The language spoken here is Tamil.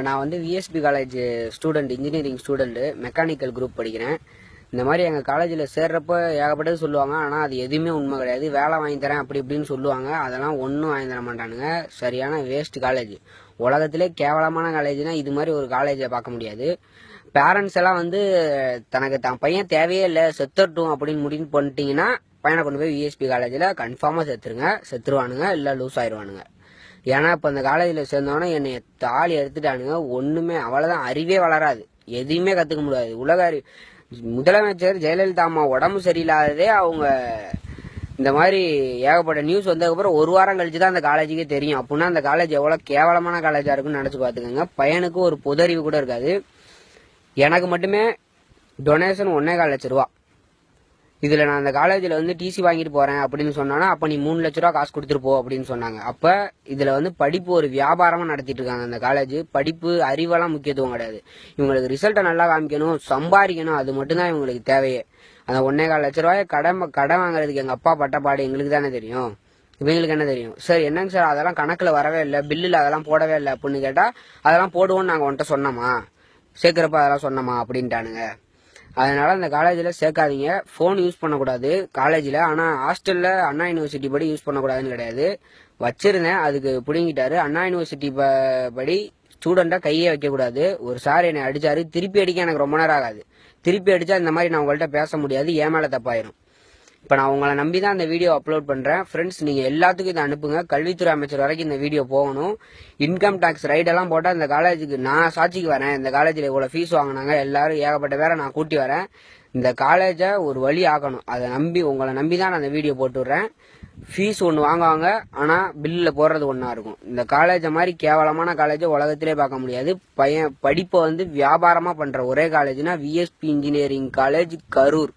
நான் வந்து VSP college student, engineering student, mechanical group படிக்கிறேன். இந்த மாதிரி எங்கள் காலேஜில் சேர்றப்ப ஏகப்பட்டது சொல்லுவாங்க. ஆனால் அது எதுவுமே உண்மை கிடையாது. வேலை வாங்கி தரேன் அப்படி இப்படின்னு சொல்லுவாங்க. அதெல்லாம் ஒன்றும் வாங்கி தர மாட்டானுங்க. சரியான வேஸ்ட் காலேஜ். உலகத்திலே கேவலமான காலேஜ்னா இது மாதிரி ஒரு காலேஜை பார்க்க முடியாது. பேரண்ட்ஸ் எல்லாம் வந்து தனக்கு தான் பையன் தேவையே இல்லை, செத்துட்டும் அப்படின்னு முடிவு பண்ணிட்டீங்கன்னா பையனை கொண்டு போய் விஎஸ்பி காலேஜில் கன்ஃபார்மாக செத்துருவானுங்க, இல்லை லூஸ் ஆயிடுவானுங்க. ஏன்னா இப்போ அந்த காலேஜில் சேர்ந்தோன்னா என்னை தாலி எடுத்துட்டானுங்க. ஒன்றுமே அவ்வளோதான், அறிவே வளராது, எதையுமே கற்றுக்க முடியாது. முதலமைச்சர் ஜெயலலிதா அம்மா உடம்பு சரியில்லாததே அவங்க இந்த மாதிரி ஏகப்பட்ட நியூஸ் வந்ததுக்கப்புறம் ஒரு வாரம் கழிச்சு தான் அந்த காலேஜுக்கே தெரியும். அப்படின்னா அந்த காலேஜ் எவ்வளோ கேவலமான காலேஜாக இருக்குன்னு நினச்சி பார்த்துக்கோங்க. பையனுக்கு ஒரு பொது அறிவு கூட இருக்காது. எனக்கு மட்டுமே டொனேஷன் 1.25 லட்ச ரூபா. இதில் நான் அந்த காலேஜில் வந்து டிசி வாங்கிட்டு போகிறேன் அப்படின்னு சொன்னானா, அப்போ நீ 3 லட்ச ரூபா காசு கொடுத்துட்டு போ அப்படின்னு சொன்னாங்க. அப்போ இதில் வந்து படிப்பு ஒரு வியாபாரமாக நடத்திட்டு இருக்காங்க அந்த காலேஜ். படிப்பு அறிவெல்லாம் முக்கியத்துவம் கிடையாது. இவங்களுக்கு ரிசல்ட்டை நல்லா காமிக்கணும், சம்பாதிக்கணும், அது மட்டும்தான் இவங்களுக்கு தேவையே. அந்த 1.25 லட்ச ரூபாயை கடன் வாங்குறதுக்கு எங்கள் அப்பா பட்டப்பாடு எங்களுக்கு தானே தெரியும், இவங்களுக்கு என்ன தெரியும்? சார் என்னங்க சார் அதெல்லாம் கணக்கில் வரவே இல்லை, பில்லில் அதெல்லாம் போடவே இல்லை அப்படின்னு கேட்டால், அதெல்லாம் போடுவோன்னு நாங்கள் உன்ட்ட சொன்னோமா, சேர்க்குறப்ப அதெல்லாம் சொன்னோமா அப்படின்ட்டானுங்க. அதனால அந்த காலேஜில் சேர்க்காதீங்க. ஃபோன் யூஸ் பண்ணக்கூடாது காலேஜில். ஆனால் ஹாஸ்டலில் அண்ணா யூனிவர்சிட்டி படி யூஸ் பண்ணக்கூடாதுன்னு கிடையாது. வச்சிருந்தேன், அதுக்கு பிடுங்கிட்டாரு. அண்ணா யூனிவர்சிட்டி படி ஸ்டூடெண்ட்டாக கையே வைக்கக்கூடாது. ஒரு சார் என்னை அடித்தாரு, திருப்பி அடிக்க எனக்கு ரொம்ப நேரம் ஆகாது. திருப்பி அடித்தா இந்த மாதிரி நான் உங்கள்கிட்ட பேச முடியாது, ஏன் மேலே தப்பாயிரும். இப்போ நான் உங்களை நம்பி தான் இந்த வீடியோ அப்லோட் பண்ணுறேன். ஃப்ரெண்ட்ஸ், நீங்கள் எல்லாத்துக்கும் இதை அனுப்புங்க. கல்வித்துறை அமைச்சர் வரைக்கும் இந்த வீடியோ போகணும். இன்கம் டேக்ஸ் ரைடெல்லாம் போட்டால் இந்த காலேஜுக்கு நான் சாட்சிக்கு வரேன். இந்த காலேஜில் இவ்வளோ ஃபீஸ் வாங்கினாங்க, எல்லாரும் ஏகப்பட்ட பேரை நான் கூட்டி வரேன். இந்த காலேஜை ஒரு வழி ஆக்கணும். உங்களை நம்பி தான் நான் இந்த வீடியோ போட்டுடுறேன். ஃபீஸ் ஒன்று வாங்குவாங்க, ஆனால் பில்லில் போடுறது ஒன்றா இருக்கும். இந்த காலேஜை மாதிரி கேவலமான காலேஜை உலகத்திலே பார்க்க முடியாது. படிப்பை வந்து வியாபாரமாக பண்ணுற ஒரே காலேஜ்னா விஎஸ்பி இன்ஜினியரிங் காலேஜ், கரூர்.